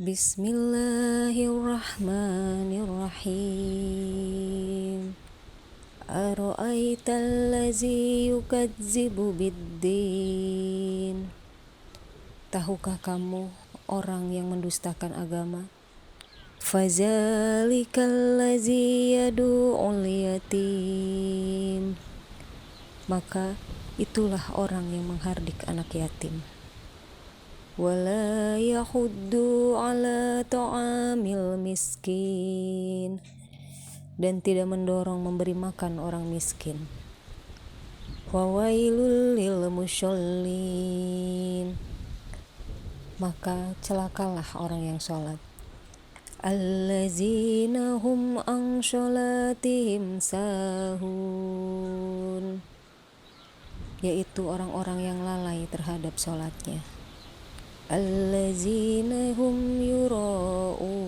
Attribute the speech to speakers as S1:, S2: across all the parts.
S1: Bismillahirrahmanirrahim. Ara'aital ladzi yukadzibu biddin. Tahukah kamu orang yang mendustakan agama? Fazalikal ladzi yad'ul yatim. Maka itulah orang yang menghardik anak yatim. Wala yahuddu ala ta'amil miskin, dan tidak mendorong memberi makan orang miskin. Wawailul lil mushallin, maka celakalah orang yang sholat. Allazina hum an sholatihim sahun, yaitu orang-orang yang lalai terhadap sholatnya. Allazina hum yura'un,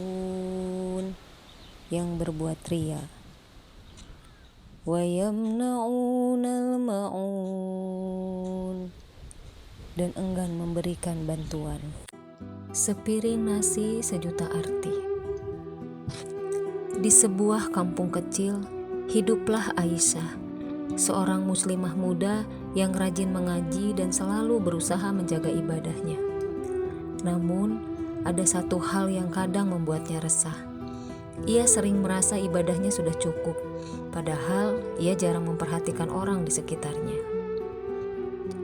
S1: yang berbuat ria. Wa yamna'unal ma'un, dan enggan memberikan bantuan. Sepiring nasi sejuta arti. Di sebuah kampung kecil, hiduplah Aisyah, seorang muslimah muda yang rajin mengaji dan selalu berusaha menjaga ibadahnya. Namun, ada satu hal yang kadang membuatnya resah. Ia sering merasa ibadahnya sudah cukup, padahal ia jarang memperhatikan orang di sekitarnya.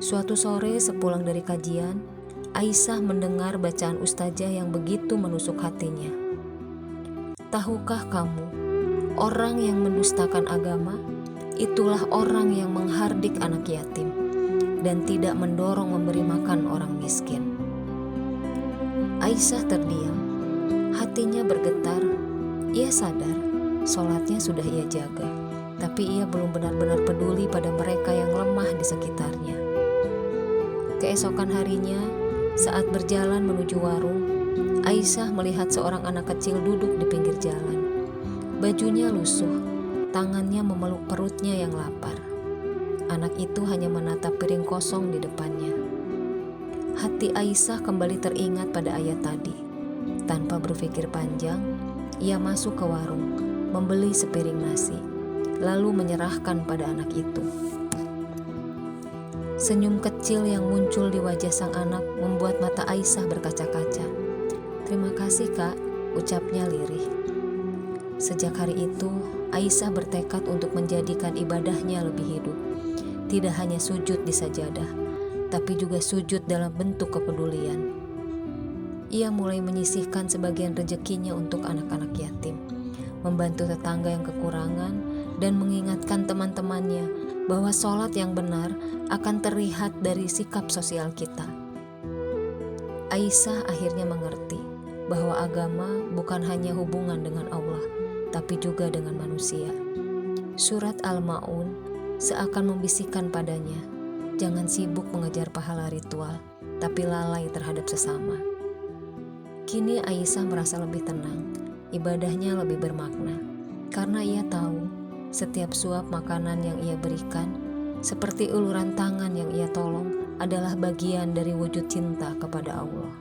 S1: Suatu sore sepulang dari kajian, Aisyah mendengar bacaan ustazah yang begitu menusuk hatinya. Tahukah kamu, orang yang mendustakan agama, itulah orang yang menghardik anak yatim dan tidak mendorong memberi makan orang miskin. Aisyah terdiam, hatinya bergetar. Ia sadar sholatnya sudah ia jaga, tapi ia belum benar-benar peduli pada mereka yang lemah di sekitarnya. Keesokan harinya, saat berjalan menuju warung, Aisyah melihat seorang anak kecil duduk di pinggir jalan. Bajunya lusuh, tangannya memeluk perutnya yang lapar. Anak itu hanya menatap piring kosong di depannya. Hati Aisyah kembali teringat pada ayat tadi. Tanpa berpikir panjang, ia masuk ke warung, membeli sepiring nasi, lalu menyerahkan pada anak itu. Senyum kecil yang muncul di wajah sang anak membuat mata Aisyah berkaca-kaca. "Terima kasih, Kak," ucapnya lirih. Sejak hari itu, Aisyah bertekad untuk menjadikan ibadahnya lebih hidup. Tidak hanya sujud di sajadah, tapi juga sujud dalam bentuk kepedulian. Ia mulai menyisihkan sebagian rezekinya untuk anak-anak yatim, membantu tetangga yang kekurangan, dan mengingatkan teman-temannya bahwa sholat yang benar akan terlihat dari sikap sosial kita. Aisyah akhirnya mengerti bahwa agama bukan hanya hubungan dengan Allah, tapi juga dengan manusia. Surat Al-Ma'un seakan membisikkan padanya, jangan sibuk mengejar pahala ritual, tapi lalai terhadap sesama. Kini Aisyah merasa lebih tenang, ibadahnya lebih bermakna, karena ia tahu setiap suap makanan yang ia berikan, seperti uluran tangan yang ia tolong, adalah bagian dari wujud cinta kepada Allah.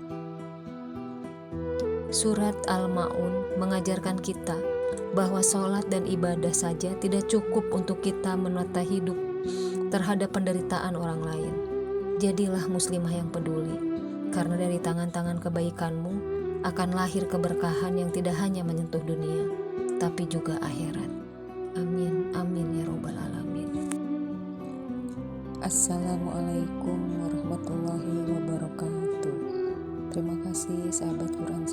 S1: Surat Al-Ma'un mengajarkan kita bahwa sholat dan ibadah saja tidak cukup untuk kita menata hidup terhadap penderitaan orang lain. Jadilah muslimah yang peduli, karena dari tangan-tangan kebaikanmu akan lahir keberkahan yang tidak hanya menyentuh dunia, tapi juga akhirat. Amin, amin ya robbal alamin. Assalamualaikum warahmatullahi wabarakatuh. Terima kasih sahabat Quran